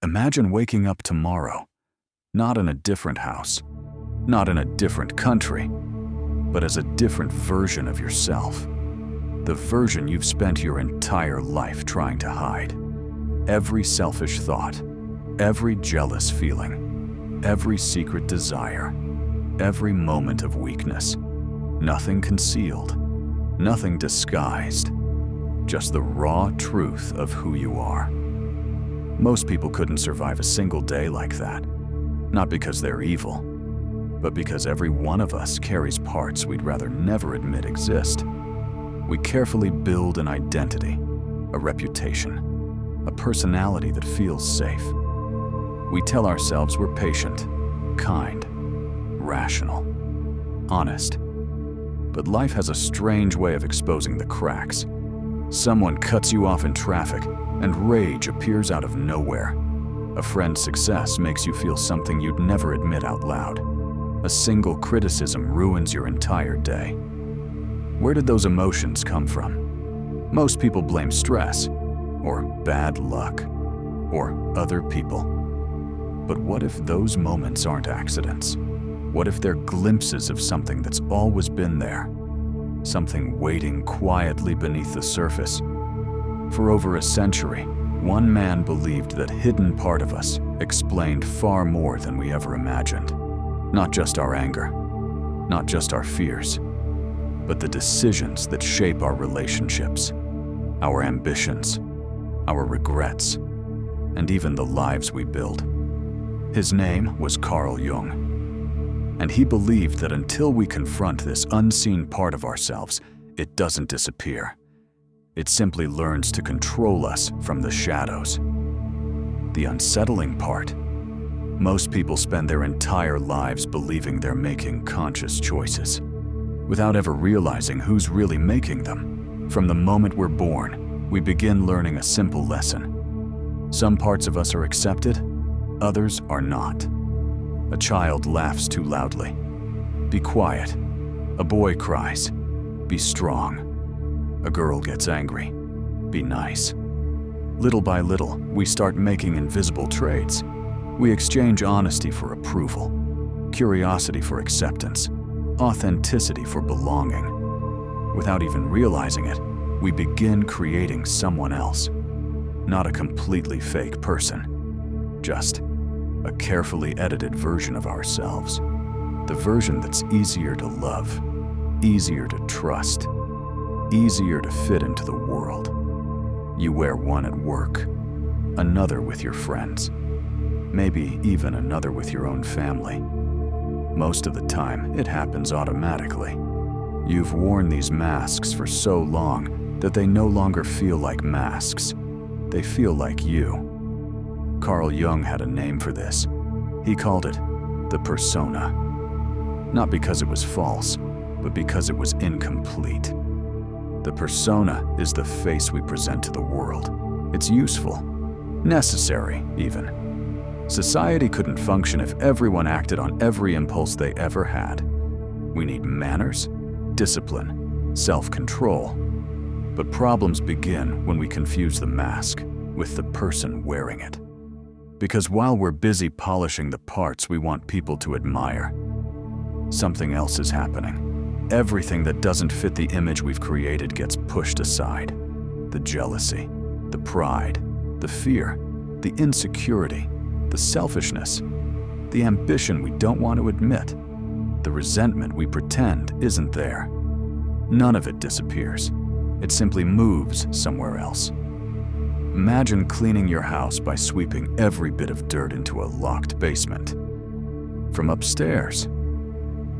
Imagine waking up tomorrow, not in a different house, not in a different country, but as a different version of yourself. The version you've spent your entire life trying to hide. Every selfish thought, every jealous feeling, every secret desire, every moment of weakness. Nothing concealed, nothing disguised, just the raw truth of who you are. Most people couldn't survive a single day like that, not because they're evil, but because every one of us carries parts we'd rather never admit exist. We carefully build an identity, a reputation, a personality that feels safe. We tell ourselves we're patient, kind, rational, honest. But life has a strange way of exposing the cracks. Someone cuts you off in traffic, and rage appears out of nowhere. A friend's success makes you feel something you'd never admit out loud. A single criticism ruins your entire day. Where did those emotions come from? Most people blame stress, or bad luck, or other people. But what if those moments aren't accidents? What if they're glimpses of something that's always been there? Something waiting quietly beneath the surface. For over a century, one man believed that hidden part of us explained far more than we ever imagined. Not just our anger, not just our fears, but the decisions that shape our relationships, our ambitions, our regrets, and even the lives we build. His name was Carl Jung, and he believed that until we confront this unseen part of ourselves, it doesn't disappear. It simply learns to control us from the shadows. The unsettling part: most people spend their entire lives believing they're making conscious choices, without ever realizing who's really making them. From the moment we're born, we begin learning a simple lesson. Some parts of us are accepted, others are not. A child laughs too loudly. Be quiet. A boy cries. Be strong. A girl gets angry. Be nice. Little by little, we start making invisible trades. We exchange honesty for approval, curiosity for acceptance, authenticity for belonging. Without even realizing it, we begin creating someone else. Not a completely fake person, just a carefully edited version of ourselves. The version that's easier to love, easier to trust, easier to fit into the world. You wear one at work, another with your friends, maybe even another with your own family. Most of the time, it happens automatically. You've worn these masks for so long that they no longer feel like masks. They feel like you. Carl Jung had a name for this. He called it the persona. Not because it was false, but because it was incomplete. The persona is the face we present to the world. It's useful, necessary even. Society couldn't function if everyone acted on every impulse they ever had. We need manners, discipline, self-control. But problems begin when we confuse the mask with the person wearing it. Because while we're busy polishing the parts we want people to admire, something else is happening. Everything that doesn't fit the image we've created gets pushed aside. The jealousy, the pride, the fear, the insecurity, the selfishness, the ambition we don't want to admit, the resentment we pretend isn't there. None of it disappears. It simply moves somewhere else. Imagine cleaning your house by sweeping every bit of dirt into a locked basement. From upstairs,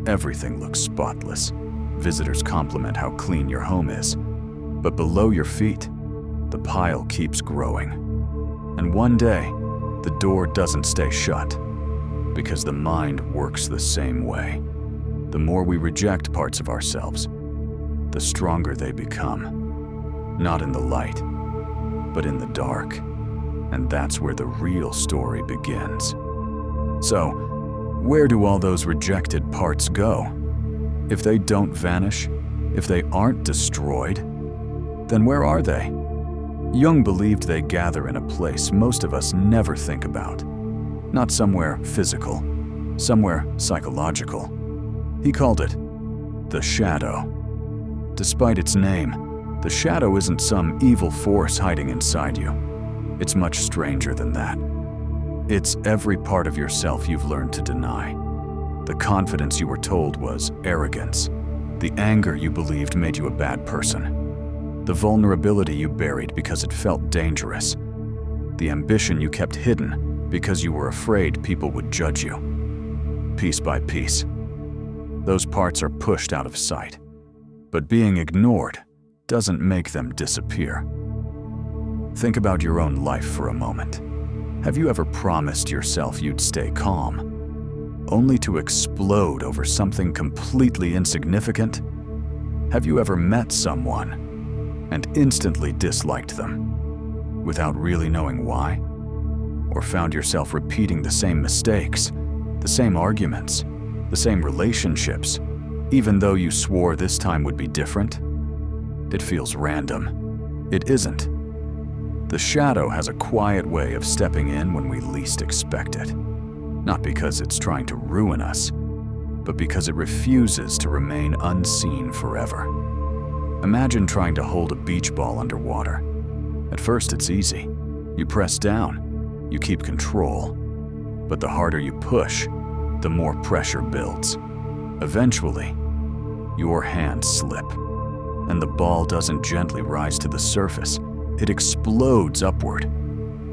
everything looks spotless. Visitors compliment how clean your home is. But below your feet, the pile keeps growing. And one day, the door doesn't stay shut, because the mind works the same way. The more we reject parts of ourselves, the stronger they become. Not in the light, but in the dark. And that's where the real story begins. So, where do all those rejected parts go? If they don't vanish, if they aren't destroyed, then where are they? Jung believed they gather in a place most of us never think about. Not somewhere physical, somewhere psychological. He called it the shadow. Despite its name, the shadow isn't some evil force hiding inside you. It's much stranger than that. It's every part of yourself you've learned to deny. The confidence you were told was arrogance. The anger you believed made you a bad person. The vulnerability you buried because it felt dangerous. The ambition you kept hidden because you were afraid people would judge you. Piece by piece, those parts are pushed out of sight. But being ignored doesn't make them disappear. Think about your own life for a moment. Have you ever promised yourself you'd stay calm, only to explode over something completely insignificant? Have you ever met someone and instantly disliked them without really knowing why? Or found yourself repeating the same mistakes, the same arguments, the same relationships, even though you swore this time would be different? It feels random. It isn't. The shadow has a quiet way of stepping in when we least expect it. Not because it's trying to ruin us, but because it refuses to remain unseen forever. Imagine trying to hold a beach ball underwater. At first it's easy. You press down, you keep control. But the harder you push, the more pressure builds. Eventually, your hands slip, and the ball doesn't gently rise to the surface. It explodes upward.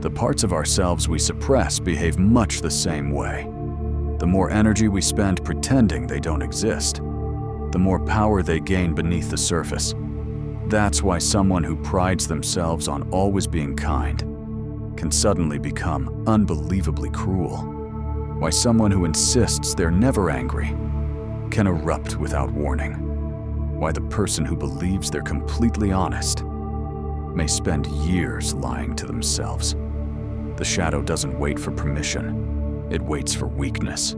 The parts of ourselves we suppress behave much the same way. The more energy we spend pretending they don't exist, the more power they gain beneath the surface. That's why someone who prides themselves on always being kind can suddenly become unbelievably cruel. Why someone who insists they're never angry can erupt without warning. Why the person who believes they're completely honest may spend years lying to themselves. The shadow doesn't wait for permission. It waits for weakness,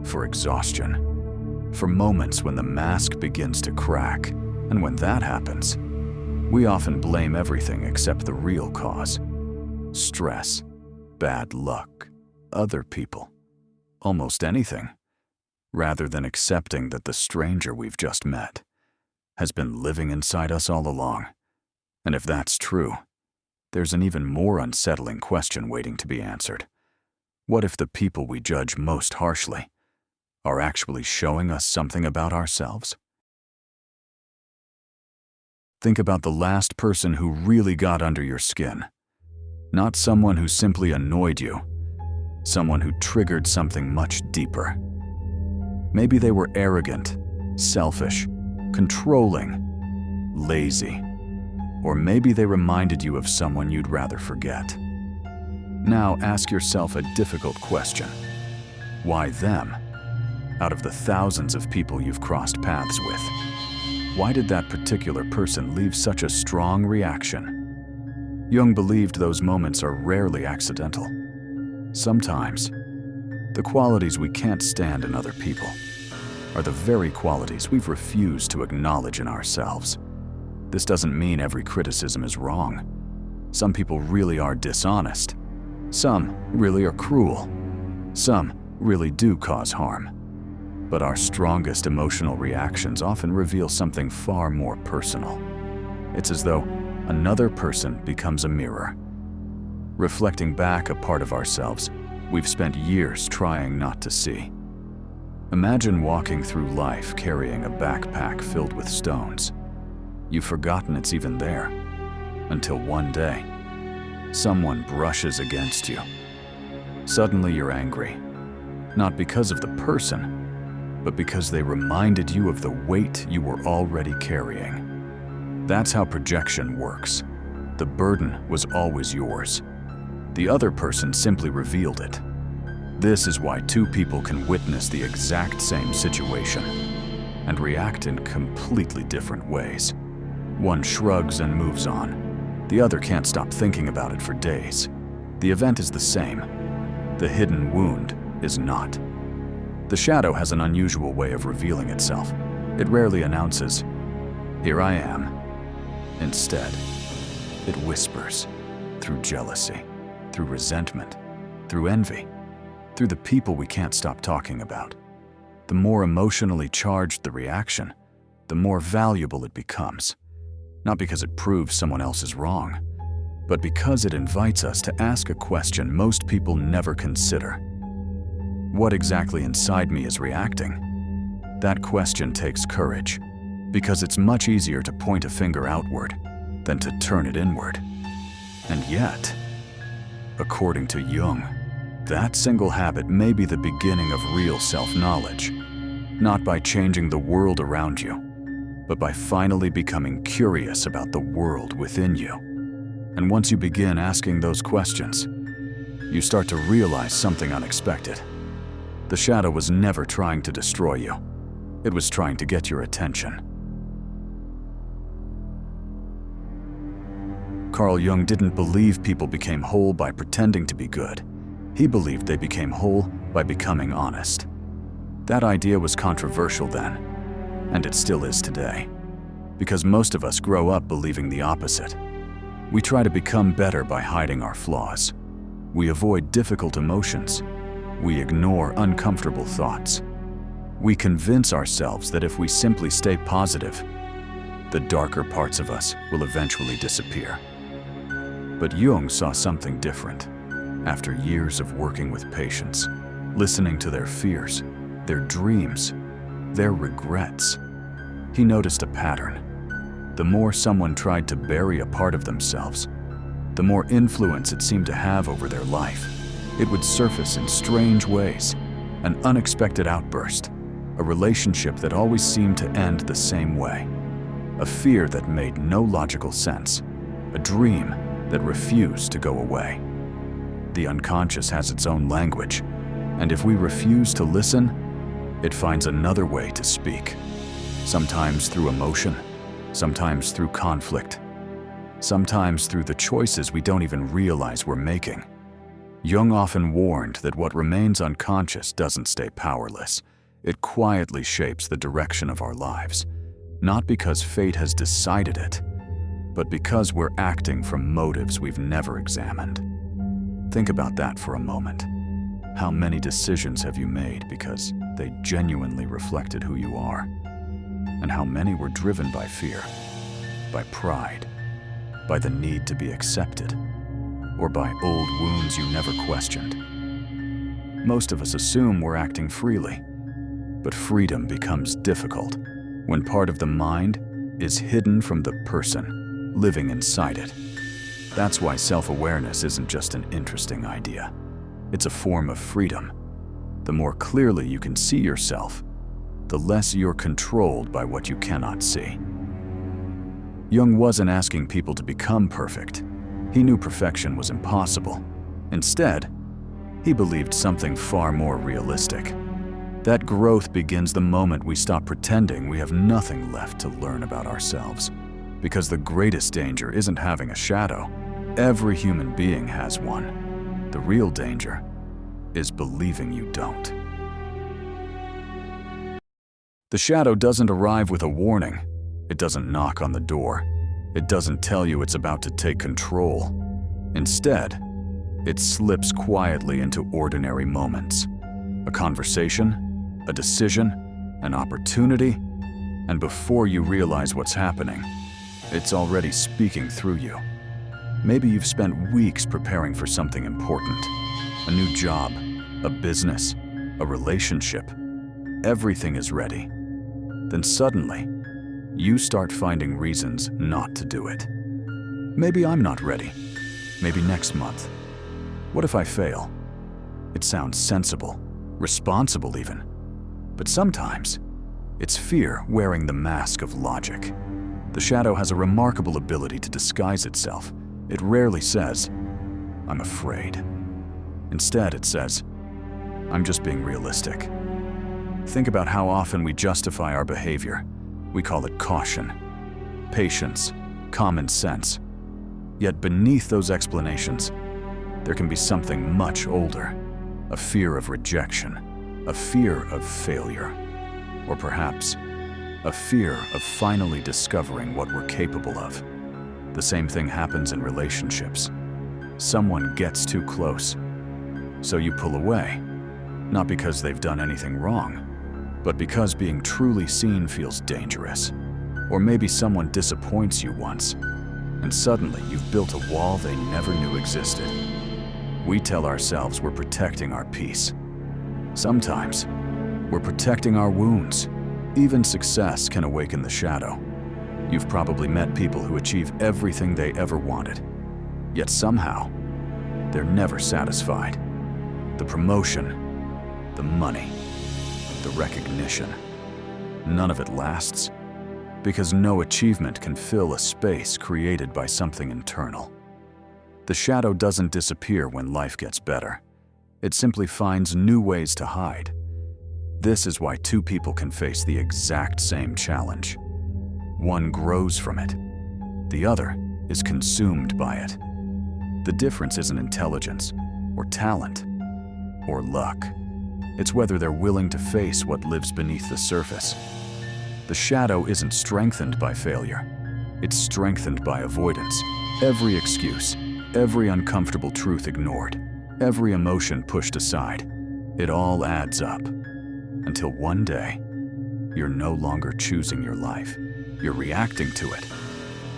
for exhaustion, for moments when the mask begins to crack. And when that happens, we often blame everything except the real cause. Stress, bad luck, other people, almost anything, rather than accepting that the stranger we've just met has been living inside us all along. And if that's true, there's an even more unsettling question waiting to be answered. What if the people we judge most harshly are actually showing us something about ourselves? Think about the last person who really got under your skin. Not someone who simply annoyed you, someone who triggered something much deeper. Maybe they were arrogant, selfish, controlling, lazy. Or maybe they reminded you of someone you'd rather forget. Now ask yourself a difficult question. Why them? Out of the thousands of people you've crossed paths with, why did that particular person leave such a strong reaction? Jung believed those moments are rarely accidental. Sometimes, the qualities we can't stand in other people are the very qualities we've refused to acknowledge in ourselves. This doesn't mean every criticism is wrong. Some people really are dishonest. Some really are cruel. Some really do cause harm. But our strongest emotional reactions often reveal something far more personal. It's as though another person becomes a mirror, reflecting back a part of ourselves we've spent years trying not to see. Imagine walking through life carrying a backpack filled with stones. You've forgotten it's even there, until one day, someone brushes against you. Suddenly you're angry, not because of the person, but because they reminded you of the weight you were already carrying. That's how projection works. The burden was always yours. The other person simply revealed it. This is why two people can witness the exact same situation and react in completely different ways. One shrugs and moves on. The other can't stop thinking about it for days. The event is the same. The hidden wound is not. The shadow has an unusual way of revealing itself. It rarely announces, "Here I am." Instead, It whispers, through jealousy, through resentment, through envy, through the people we can't stop talking about. The more emotionally charged the reaction, the more valuable it becomes. Not because it proves someone else is wrong, but because it invites us to ask a question most people never consider. What exactly inside me is reacting? That question takes courage, because it's much easier to point a finger outward than to turn it inward. And yet, according to Jung, that single habit may be the beginning of real self-knowledge, not by changing the world around you, but by finally becoming curious about the world within you. And once you begin asking those questions, you start to realize something unexpected. The shadow was never trying to destroy you. It was trying to get your attention. Carl Jung didn't believe people became whole by pretending to be good. He believed they became whole by becoming honest. That idea was controversial then, and it still is today, because most of us grow up believing the opposite. We try to become better by hiding our flaws. We avoid difficult emotions. We ignore uncomfortable thoughts. We convince ourselves that if we simply stay positive, the darker parts of us will eventually disappear. But Jung saw something different. After years of working with patients, listening to their fears, their dreams, their regrets, he noticed a pattern. The more someone tried to bury a part of themselves, the more influence it seemed to have over their life. It would surface in strange ways, an unexpected outburst, a relationship that always seemed to end the same way, a fear that made no logical sense, a dream that refused to go away. The unconscious has its own language, and if we refuse to listen, it finds another way to speak. Sometimes through emotion, sometimes through conflict, sometimes through the choices we don't even realize we're making. Jung often warned that what remains unconscious doesn't stay powerless. It quietly shapes the direction of our lives, not because fate has decided it, but because we're acting from motives we've never examined. Think about that for a moment. How many decisions have you made because they genuinely reflected who you are? And how many were driven by fear, by pride, by the need to be accepted, or by old wounds you never questioned? Most of us assume we're acting freely, but freedom becomes difficult when part of the mind is hidden from the person living inside it. That's why self-awareness isn't just an interesting idea. It's a form of freedom. The more clearly you can see yourself, the less you're controlled by what you cannot see. Jung wasn't asking people to become perfect. He knew perfection was impossible. Instead, he believed something far more realistic. That growth begins the moment we stop pretending we have nothing left to learn about ourselves. Because the greatest danger isn't having a shadow. Every human being has one. The real danger is believing you don't. The shadow doesn't arrive with a warning. It doesn't knock on the door. It doesn't tell you it's about to take control. Instead, it slips quietly into ordinary moments. A conversation, a decision, an opportunity, and before you realize what's happening, it's already speaking through you. Maybe you've spent weeks preparing for something important. A new job, a business, a relationship. Everything is ready. Then suddenly, you start finding reasons not to do it. Maybe I'm not ready. Maybe next month. What if I fail? It sounds sensible, responsible even. But sometimes, it's fear wearing the mask of logic. The shadow has a remarkable ability to disguise itself. It rarely says, "I'm afraid." Instead, it says, "I'm just being realistic." Think about how often we justify our behavior. We call it caution, patience, common sense. Yet beneath those explanations, there can be something much older, a fear of rejection, a fear of failure, or perhaps a fear of finally discovering what we're capable of. The same thing happens in relationships. Someone gets too close, so you pull away, not because they've done anything wrong, but because being truly seen feels dangerous. Or maybe someone disappoints you once, and suddenly you've built a wall they never knew existed. We tell ourselves we're protecting our peace. Sometimes, we're protecting our wounds. Even success can awaken the shadow. You've probably met people who achieve everything they ever wanted, yet somehow, they're never satisfied. The promotion, the money, the recognition, none of it lasts, because no achievement can fill a space created by something internal. The shadow doesn't disappear when life gets better. It simply finds new ways to hide. This is why two people can face the exact same challenge. One grows from it. The other is consumed by it. The difference isn't intelligence, or talent, or luck. It's whether they're willing to face what lives beneath the surface. The shadow isn't strengthened by failure. It's strengthened by avoidance. Every excuse, every uncomfortable truth ignored, every emotion pushed aside, it all adds up. Until one day, you're no longer choosing your life. You're reacting to it.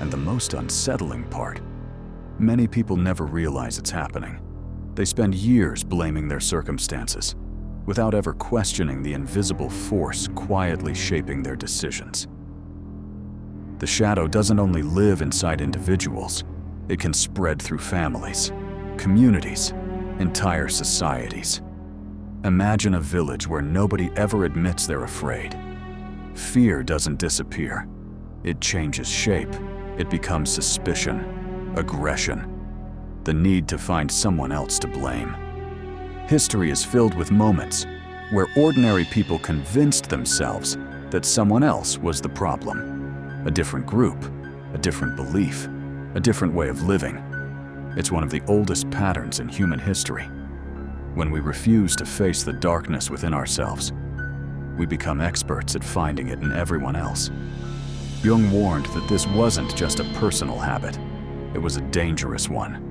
And the most unsettling part, many people never realize it's happening. They spend years blaming their circumstances, without ever questioning the invisible force quietly shaping their decisions. The shadow doesn't only live inside individuals, it can spread through families, communities, entire societies. Imagine a village where nobody ever admits they're afraid. Fear doesn't disappear. It changes shape. It becomes suspicion, aggression, the need to find someone else to blame. History is filled with moments where ordinary people convinced themselves that someone else was the problem. A different group, a different belief, a different way of living. It's one of the oldest patterns in human history. When we refuse to face the darkness within ourselves, we become experts at finding it in everyone else. Jung warned that this wasn't just a personal habit, it was a dangerous one.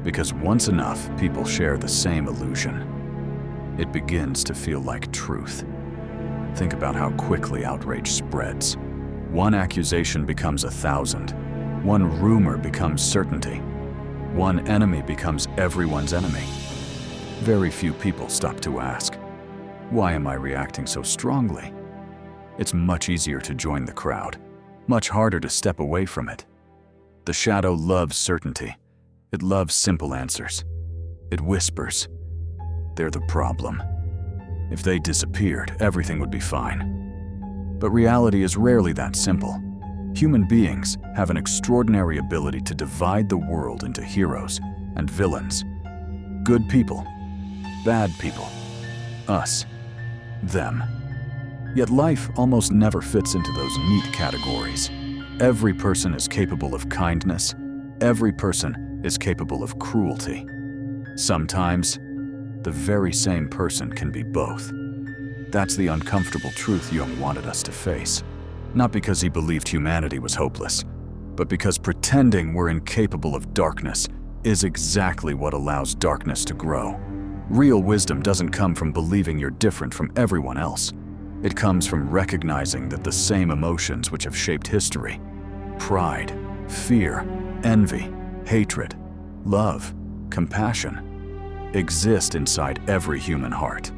Because once enough people share the same illusion, it begins to feel like truth. Think about how quickly outrage spreads. One accusation becomes 1,000. One rumor becomes certainty. One enemy becomes everyone's enemy. Very few people stop to ask, why am I reacting so strongly? It's much easier to join the crowd, much harder to step away from it. The shadow loves certainty. It loves simple answers. It whispers, they're the problem. If they disappeared, everything would be fine. But reality is rarely that simple. Human beings have an extraordinary ability to divide the world into heroes and villains. Good people, bad people, us, them. Yet life almost never fits into those neat categories. Every person is capable of kindness. Every person is capable of cruelty. Sometimes, the very same person can be both. That's the uncomfortable truth Jung wanted us to face. Not because he believed humanity was hopeless, but because pretending we're incapable of darkness is exactly what allows darkness to grow. Real wisdom doesn't come from believing you're different from everyone else. It comes from recognizing that the same emotions which have shaped history, pride, fear, envy, hatred, love, compassion, exist inside every human heart,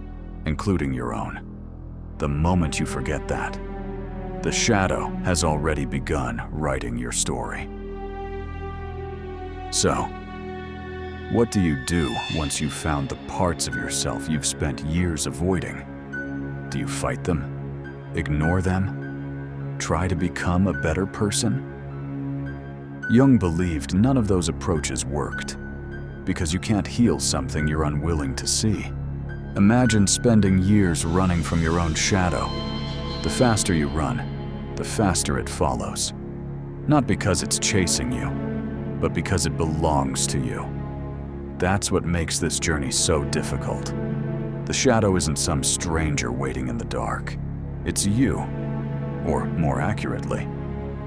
including your own. The moment you forget that, the shadow has already begun writing your story. So, what do you do once you've found the parts of yourself you've spent years avoiding? Do you fight them? Ignore them? Try to become a better person? Jung believed none of those approaches worked, because you can't heal something you're unwilling to see. Imagine spending years running from your own shadow. The faster you run, the faster it follows. Not because it's chasing you, but because it belongs to you. That's what makes this journey so difficult. The shadow isn't some stranger waiting in the dark. It's you, or more accurately,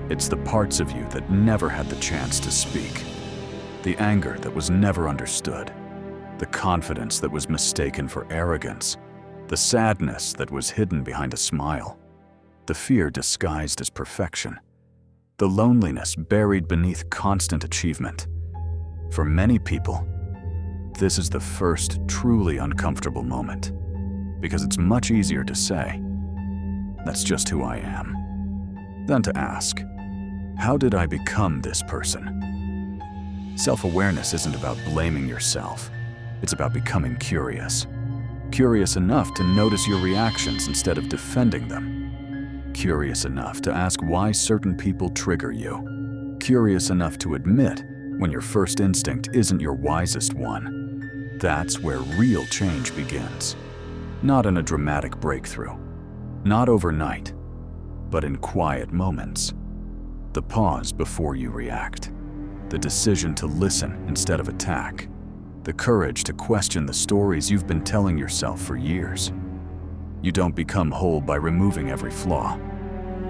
It's the parts of you that never had the chance to speak. The anger that was never understood. The confidence that was mistaken for arrogance. The sadness that was hidden behind a smile. The fear disguised as perfection. The loneliness buried beneath constant achievement. For many people, this is the first truly uncomfortable moment, because it's much easier to say, "That's just who I am," than to ask, "How did I become this person?" Self-awareness isn't about blaming yourself. It's about becoming curious. Curious enough to notice your reactions instead of defending them. Curious enough to ask why certain people trigger you. Curious enough to admit when your first instinct isn't your wisest one. That's where real change begins. Not in a dramatic breakthrough. Not overnight, but in quiet moments. The pause before you react. The decision to listen instead of attack. The courage to question the stories you've been telling yourself for years. You don't become whole by removing every flaw.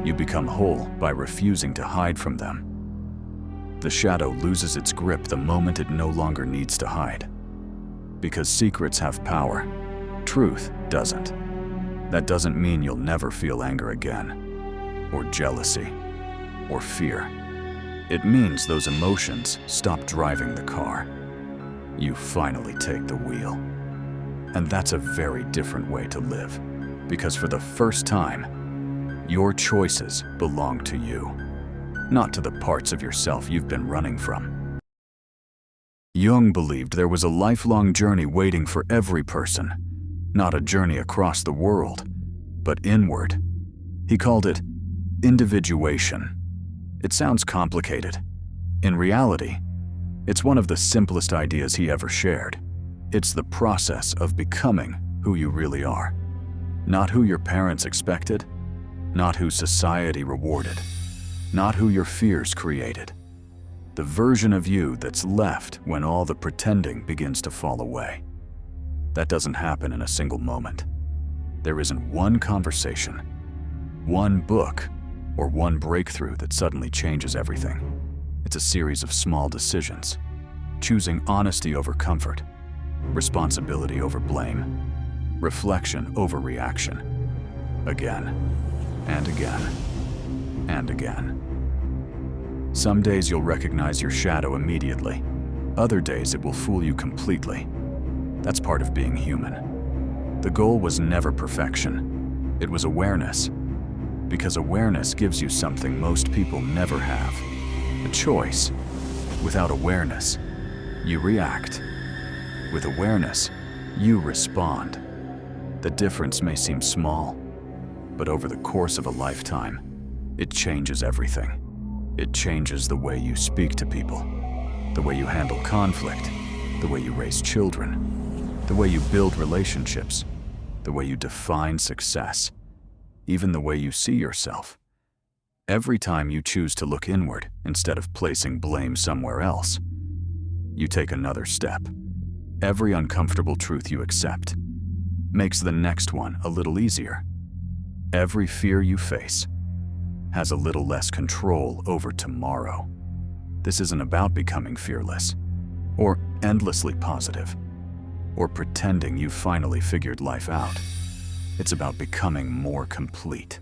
You become whole by refusing to hide from them. The shadow loses its grip the moment it no longer needs to hide. Because secrets have power, truth doesn't. That doesn't mean you'll never feel anger again, or jealousy, or fear. It means those emotions stop driving the car. You finally take the wheel. And that's a very different way to live, because for the first time, your choices belong to you, not to the parts of yourself you've been running from. Jung believed there was a lifelong journey waiting for every person, not a journey across the world, but inward. He called it individuation. It sounds complicated. In reality, it's one of the simplest ideas he ever shared. It's the process of becoming who you really are. Not who your parents expected, not who society rewarded, not who your fears created. The version of you that's left when all the pretending begins to fall away. That doesn't happen in a single moment. There isn't one conversation, one book, or one breakthrough that suddenly changes everything. It's a series of small decisions, choosing honesty over comfort, responsibility over blame, reflection over reaction, again and again and again. Some days you'll recognize your shadow immediately. Other days it will fool you completely. That's part of being human. The goal was never perfection. It was awareness. Because awareness gives you something most people never have. A choice. Without awareness, you react. With awareness, you respond. The difference may seem small, but over the course of a lifetime, it changes everything. It changes the way you speak to people, the way you handle conflict, the way you raise children, the way you build relationships, the way you define success, even the way you see yourself. Every time you choose to look inward instead of placing blame somewhere else, you take another step. Every uncomfortable truth you accept makes the next one a little easier. Every fear you face has a little less control over tomorrow. This isn't about becoming fearless, or endlessly positive, or pretending you've finally figured life out. It's about becoming more complete,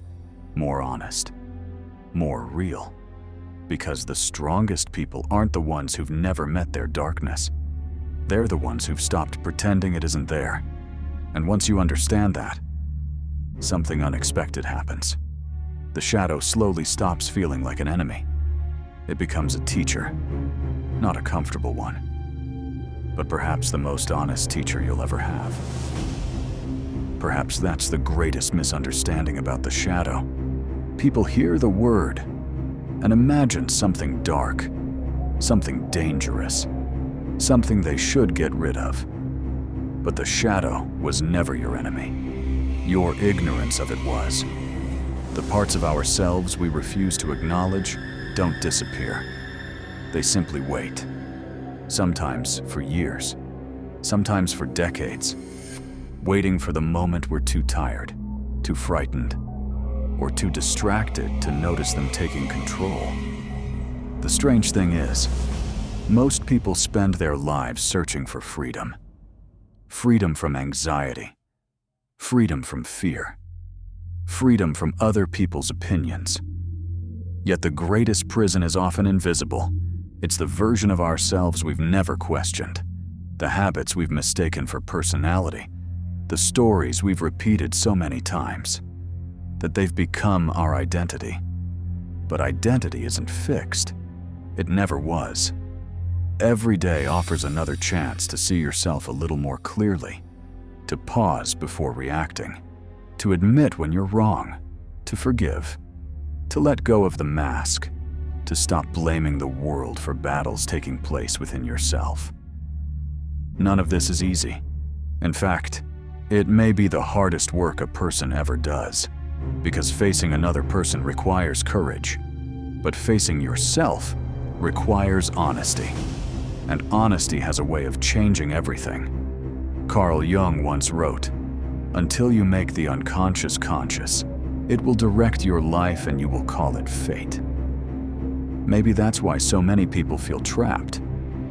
more honest, more real. Because the strongest people aren't the ones who've never met their darkness. They're the ones who've stopped pretending it isn't there. And once you understand that, something unexpected happens. The shadow slowly stops feeling like an enemy. It becomes a teacher, not a comfortable one, but perhaps the most honest teacher you'll ever have. Perhaps that's the greatest misunderstanding about the shadow. People hear the word and imagine something dark, something dangerous, something they should get rid of. But the shadow was never your enemy. Your ignorance of it was. The parts of ourselves we refuse to acknowledge don't disappear. They simply wait. Sometimes for years, sometimes for decades, waiting for the moment we're too tired, too frightened, or too distracted to notice them taking control. The strange thing is, most people spend their lives searching for freedom. Freedom from anxiety. Freedom from fear. Freedom from other people's opinions. Yet the greatest prison is often invisible. It's the version of ourselves we've never questioned, the habits we've mistaken for personality, the stories we've repeated so many times, that they've become our identity. But identity isn't fixed. It never was. Every day offers another chance to see yourself a little more clearly, to pause before reacting, to admit when you're wrong, to forgive, to let go of the mask, to stop blaming the world for battles taking place within yourself. None of this is easy. In fact, it may be the hardest work a person ever does, because facing another person requires courage, but facing yourself requires honesty. And honesty has a way of changing everything. Carl Jung once wrote, "Until you make the unconscious conscious, it will direct your life and you will call it fate." Maybe that's why so many people feel trapped,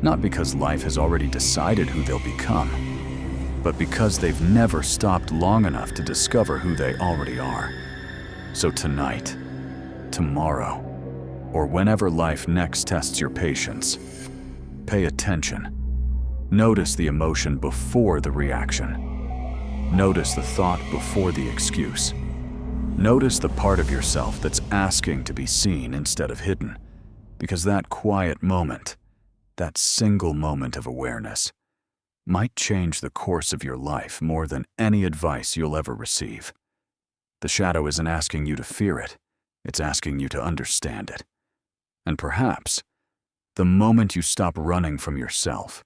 not because life has already decided who they'll become, but because they've never stopped long enough to discover who they already are. So tonight, tomorrow, or whenever life next tests your patience, pay attention. Notice the emotion before the reaction. Notice the thought before the excuse. Notice the part of yourself that's asking to be seen instead of hidden, because that quiet moment, that single moment of awareness, might change the course of your life more than any advice you'll ever receive. The shadow isn't asking you to fear it, it's asking you to understand it. And perhaps, the moment you stop running from yourself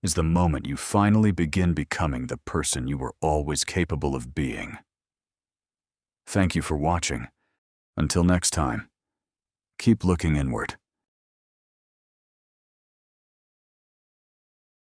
is the moment you finally begin becoming the person you were always capable of being. Thank you for watching. Until next time, keep looking inward.